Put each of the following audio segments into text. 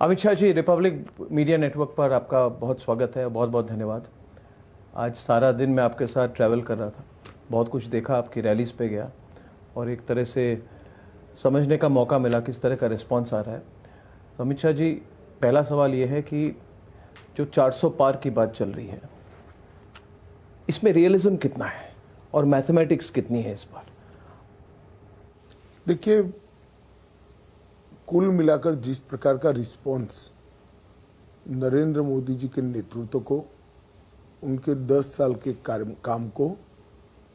Amit Shah ji, Republic media network पर आपका बहुत स्वागत है। बहुत बहुत धन्यवाद। आज सारा दिन मैं आपके साथ ट्रैवल कर रहा था, बहुत कुछ देखा, आपकी रैलीज़ पे गया और एक तरह से समझने का मौका मिला किस तरह का रिस्पांस आ रहा है। तो अमित शाह जी, पहला सवाल ये है कि जो 400 पार की बात चल रही है, इसमें रियलिज्म कितना है और मैथमेटिक्स कितनी है इस बार? देखिए, कुल मिलाकर जिस प्रकार का रिस्पांस नरेंद्र मोदी जी के नेतृत्व को, उनके 10 साल के काम को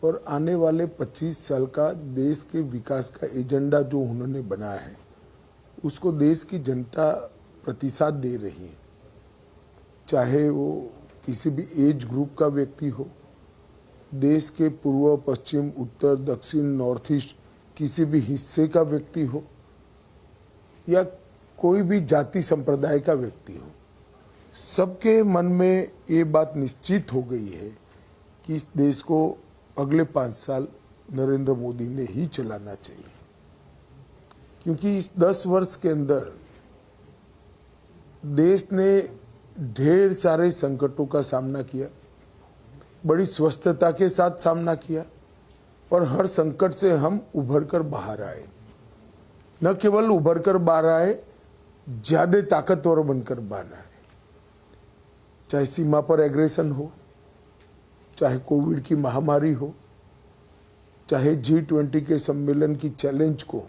और आने वाले 25 साल का देश के विकास का एजेंडा जो उन्होंने बनाया है, उसको देश की जनता प्रतिसाद दे रही है। चाहे वो किसी भी एज ग्रुप का व्यक्ति हो, देश के पूर्व, पश्चिम, उत्तर, दक्षिण, नॉर्थ ईस्ट किसी भी हिस्से का व्यक्ति हो या कोई भी जाति संप्रदाय का व्यक्ति हो, सबके मन में ये बात निश्चित हो गई है कि इस देश को अगले 5 साल नरेंद्र मोदी ने ही चलाना चाहिए। क्योंकि इस 10 वर्ष के अंदर देश ने ढेर सारे संकटों का सामना किया, बड़ी स्वस्थता के साथ सामना किया और हर संकट से हम उभर कर बाहर आए। न केवल उभर कर बाहर आए, ज्यादा ताकतवर बनकर बाहर आए। चाहे सीमा पर एग्रेशन हो, चाहे कोविड की महामारी हो, चाहे G20 के सम्मेलन की चैलेंज को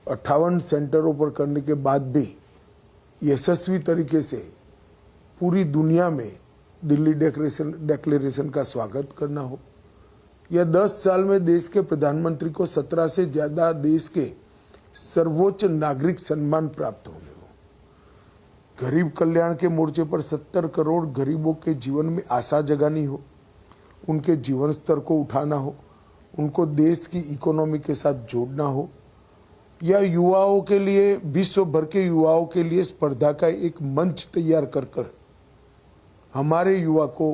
58 सेंटरों पर करने के बाद भी यशस्वी तरीके से पूरी दुनिया में दिल्ली डिक्लेरेशन का स्वागत करना हो, या 10 साल में देश के प्रधानमंत्री को 17 से ज्यादा देश के सर्वोच्च नागरिक सम्मान प्राप्त होने हो, गरीब कल्याण के मोर्चे पर 70 करोड़ गरीबों के जीवन में आशा जगानी हो, उनके जीवन स्तर को उठाना हो, उनको देश की इकोनॉमी के साथ जोड़ना हो, या युवाओं के लिए, विश्व भर के युवाओं के लिए स्पर्धा का एक मंच तैयार कर हमारे युवा को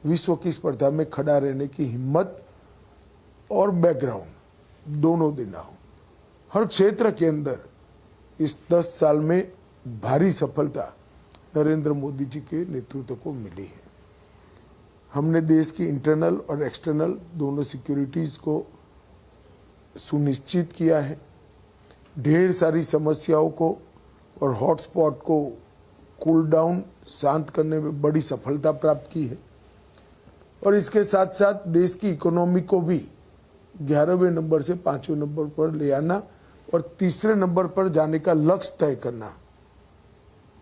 विश्व की स्पर्धा में खड़ा रहने की हिम्मत और बैकग्राउंड दोनों देना हो। हर क्षेत्र के अंदर इस 10 साल में भारी सफलता नरेंद्र मोदी जी के नेतृत्व को मिली है। हमने देश की इंटरनल और एक्सटर्नल दोनों सिक्योरिटीज को सुनिश्चित किया है। ढेर सारी समस्याओं को और हॉटस्पॉट को कूल डाउन, शांत करने में बड़ी सफलता प्राप्त की है और इसके साथ साथ देश की इकोनॉमी को भी 11वें नंबर से 5वें नंबर पर ले आना और तीसरे नंबर पर जाने का लक्ष्य तय करना,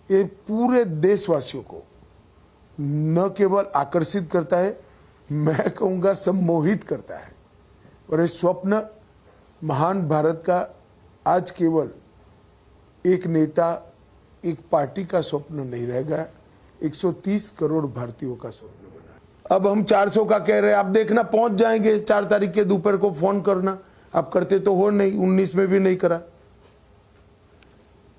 ये पूरे देशवासियों को न केवल आकर्षित करता है, मैं कहूँगा सम्मोहित करता है। और ये स्वप्न महान भारत का आज केवल एक नेता, एक पार्टी का स्वप्न नहीं रह गया, 130 करोड़ भारतीयों का स्वप्न बना। अब हम 400 का कह रहे हैं, आप देखना पहुंच जाएंगे। 4 तारीख के दोपहर को फोन करना, आप करते तो हो नहीं, 19 में भी नहीं करा।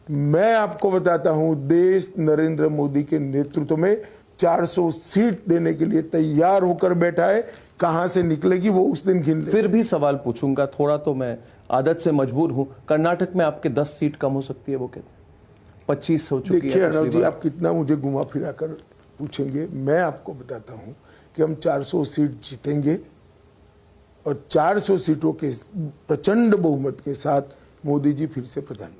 मैं आपको बताता हूं, देश नरेंद्र मोदी के नेतृत्व में 400 सीट देने के लिए तैयार होकर बैठा है। कहां से निकलेगी वो उस दिन गिन ले। फिर भी सवाल पूछूंगा, थोड़ा तो मैं आदत से मजबूर हूं। कर्नाटक में आपके 10 सीट कम हो सकती है, वो कहते हैं 25 हो चुकी है। देखिए अर्णव जी, आप कितना मुझे घुमा फिरा कर पूछेंगे, मैं आपको बताता हूं कि हम 400 सीट जीतेंगे और 400 सीटों के प्रचंड बहुमत के साथ मोदी जी फिर से प्रधानमंत्री।